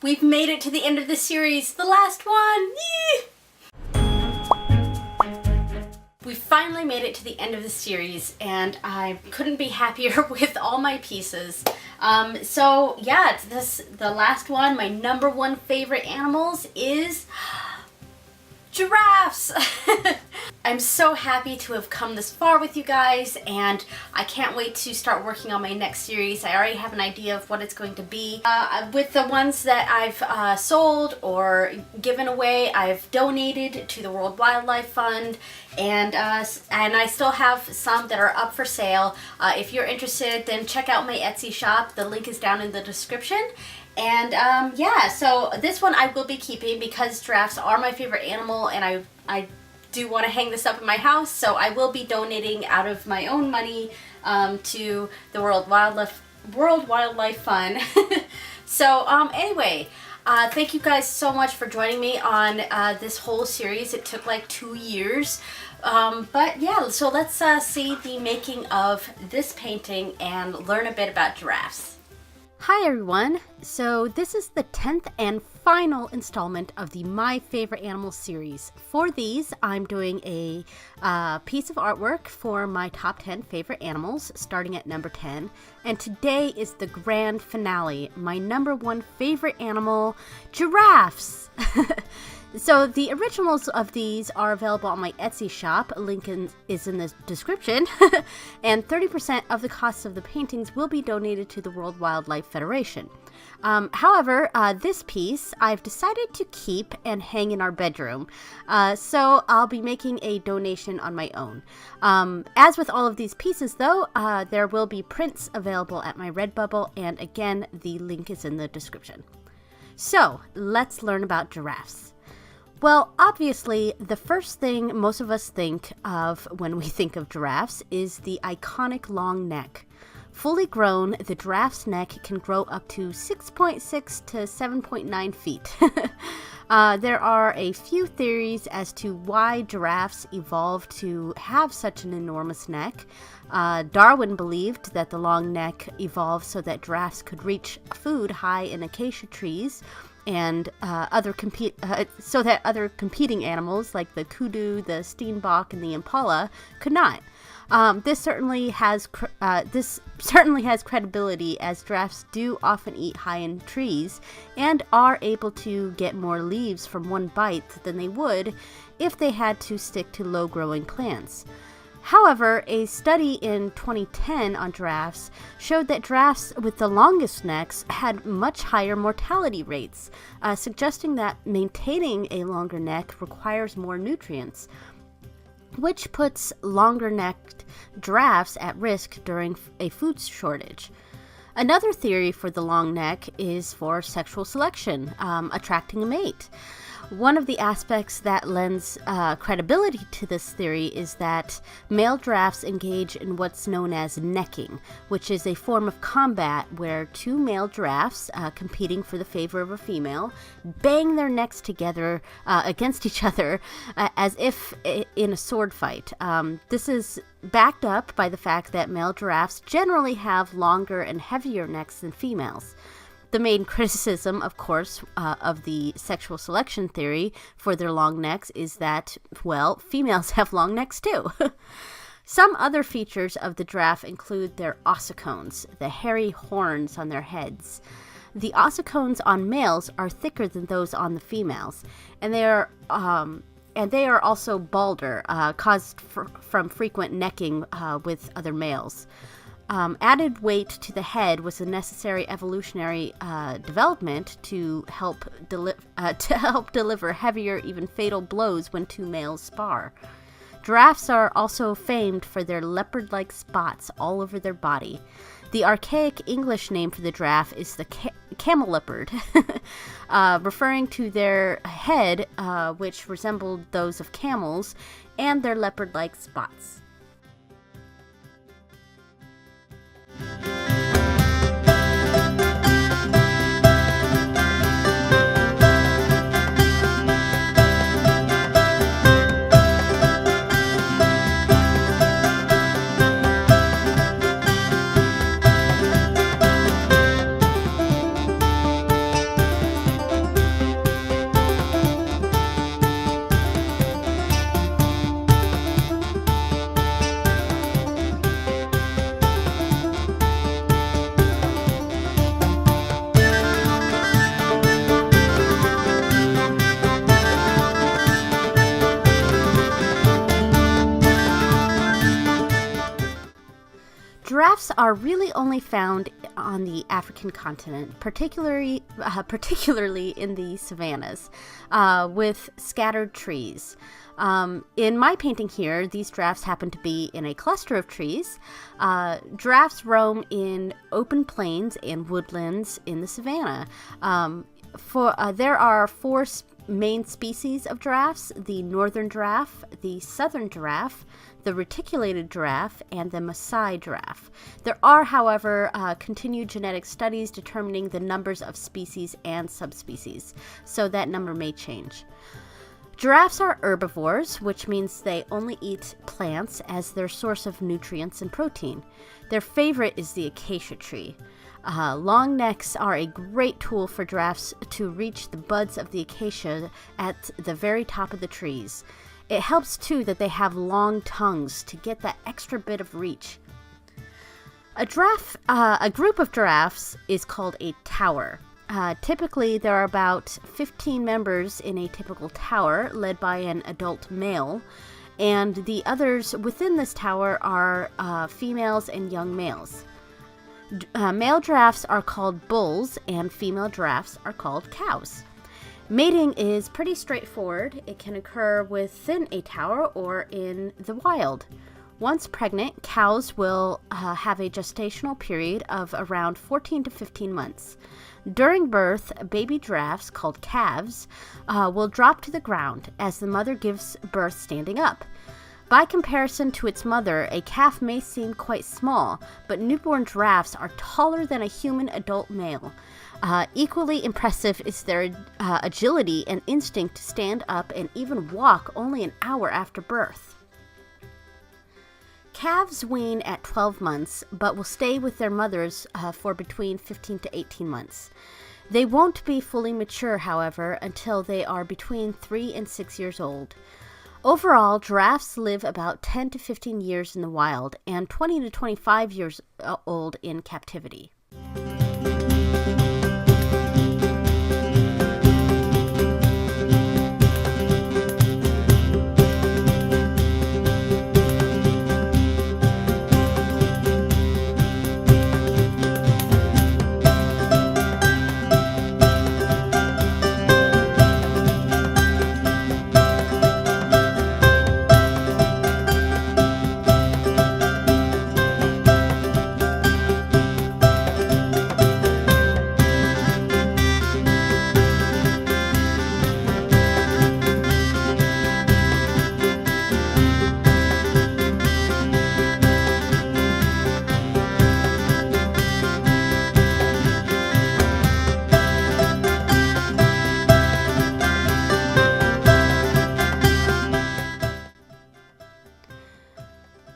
We've made it to the end of the series, the last one! Yee! We finally made it to the end of the series, and I couldn't be happier with all my pieces. So yeah, the last one. My number one favorite animals is giraffes. I'm so happy to have come this far with you guys, and I can't wait to start working on my next series. I already have an idea of what it's going to be. With the ones that I've sold or given away, I've donated to the World Wildlife Fund, and I still have some that are up for sale. If you're interested, then check out my Etsy shop. The link is down in the description. And yeah, so this one I will be keeping because giraffes are my favorite animal, and I do want to hang this up in my house, so I will be donating out of my own money to the World Wildlife Fund. So anyway, thank you guys so much for joining me on this whole series. It took like 2 years. But yeah, so let's see the making of this painting and learn a bit about giraffes. Hi everyone! So this is the 10th and final installment of the My Favorite Animals series. For these, I'm doing a piece of artwork for my top 10 favorite animals, starting at number 10. And today is the grand finale, my number one favorite animal, giraffes! So the originals of these are available on my Etsy shop. A link is in the description. And 30% of the costs of the paintings will be donated to the World Wildlife Federation. However, this piece I've decided to keep and hang in our bedroom. So I'll be making a donation on my own. As with all of these pieces though, there will be prints available at my Redbubble, and again, the link is in the description. So let's learn about giraffes. Well, obviously, the first thing most of us think of when we think of giraffes is the iconic long neck. Fully grown, the giraffe's neck can grow up to 6.6 to 7.9 feet. There are a few theories as to why giraffes evolved to have such an enormous neck. Darwin believed that the long neck evolved so that giraffes could reach food high in acacia trees, and so that other competing animals like the kudu, the steenbok, and the impala could not. This certainly has credibility, as giraffes do often eat high in trees and are able to get more leaves from one bite than they would if they had to stick to low-growing plants. However, a study in 2010 on giraffes showed that giraffes with the longest necks had much higher mortality rates, suggesting that maintaining a longer neck requires more nutrients, which puts longer-necked giraffes at risk during a food shortage. Another theory for the long neck is for sexual selection, attracting a mate. One of the aspects that lends credibility to this theory is that male giraffes engage in what's known as necking, which is a form of combat where two male giraffes, competing for the favor of a female, bang their necks together against each other as if in a sword fight. This is backed up by the fact that male giraffes generally have longer and heavier necks than females. The main criticism, of course, of the sexual selection theory for their long necks is that, well, females have long necks too. Some other features of the giraffe include their ossicones, the hairy horns on their heads. The ossicones on males are thicker than those on the females, and they are also balder, caused from frequent necking with other males. Added weight to the head was a necessary evolutionary development to help deliver heavier, even fatal blows when two males spar. Giraffes are also famed for their leopard-like spots all over their body. The archaic English name for the giraffe is the camel leopard, referring to their head, which resembled those of camels, and their leopard-like spots. Giraffes are really only found on the African continent, particularly in the savannas, with scattered trees. In my painting here, these giraffes happen to be in a cluster of trees. Giraffes roam in open plains and woodlands in the savanna. There are four main species of giraffes: the northern giraffe, the southern giraffe, the reticulated giraffe, and the Maasai giraffe. There are, however, continued genetic studies determining the numbers of species and subspecies, so that number may change. Giraffes are herbivores, which means they only eat plants as their source of nutrients and protein. Their favorite is the acacia tree. Long necks are a great tool for giraffes to reach the buds of the acacia at the very top of the trees. It helps too that they have long tongues to get that extra bit of reach. A group of giraffes is called a tower. Typically, there are about 15 members in a typical tower, led by an adult male, and the others within this tower are females and young males. Male giraffes are called bulls, and female giraffes are called cows. Mating is pretty straightforward. It can occur within a tower or in the wild. Once pregnant, cows will have a gestational period of around 14 to 15 months. During birth, baby giraffes, called calves, will drop to the ground as the mother gives birth standing up. By comparison to its mother, a calf may seem quite small, but newborn giraffes are taller than a human adult male. Equally impressive is their agility and instinct to stand up and even walk only an hour after birth. Calves wean at 12 months, but will stay with their mothers for between 15 to 18 months. They won't be fully mature, however, until they are between 3 and 6 years old. Overall, giraffes live about 10 to 15 years in the wild and 20 to 25 years old in captivity.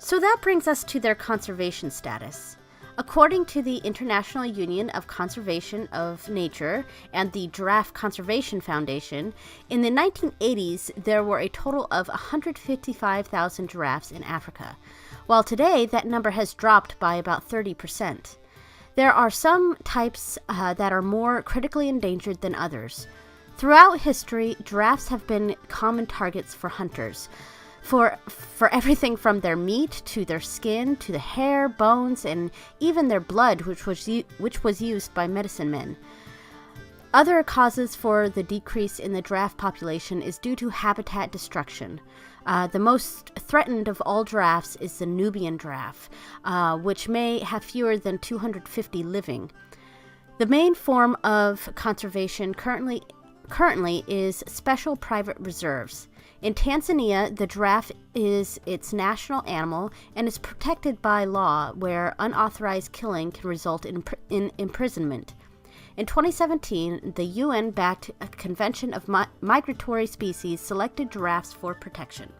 So that brings us to their conservation status. According to the International Union of Conservation of Nature and the Giraffe Conservation Foundation, in the 1980s there were a total of 155,000 giraffes in Africa, while today that number has dropped by about 30%. There are some types that are more critically endangered than others. Throughout history, giraffes have been common targets for hunters, for everything from their meat to their skin to the hair, bones, and even their blood, which was used by medicine men. Other causes for the decrease in the giraffe population is due to habitat destruction. The most threatened of all giraffes is the Nubian giraffe, which may have fewer than 250 living. The main form of conservation currently is special private reserves. In Tanzania, the giraffe is its national animal and is protected by law, where unauthorized killing can result in imprisonment. In 2017, the UN-backed Convention of Migratory Species selected giraffes for protection.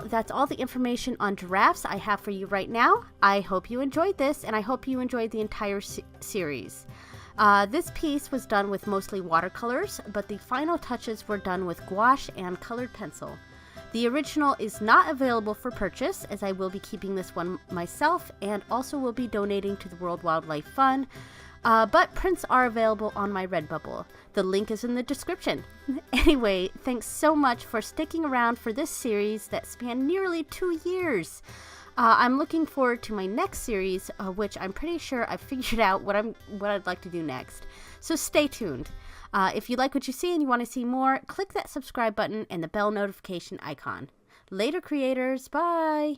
well, that's all the information on Giraffes I have for you right now. I hope you enjoyed this, and I hope you enjoyed the entire series. This piece was done with mostly watercolors, but the final touches were done with gouache and colored pencil. The original is not available for purchase, as I will be keeping this one myself and also will be donating to the World Wildlife Fund, but prints are available on my Redbubble. The link is in the description. Anyway, thanks so much for sticking around for this series that spanned nearly 2 years. I'm looking forward to my next series, which I'm pretty sure I've figured out what I'd like to do next. So stay tuned. If you like what you see and you want to see more, click that subscribe button and the bell notification icon. Later, creators. Bye!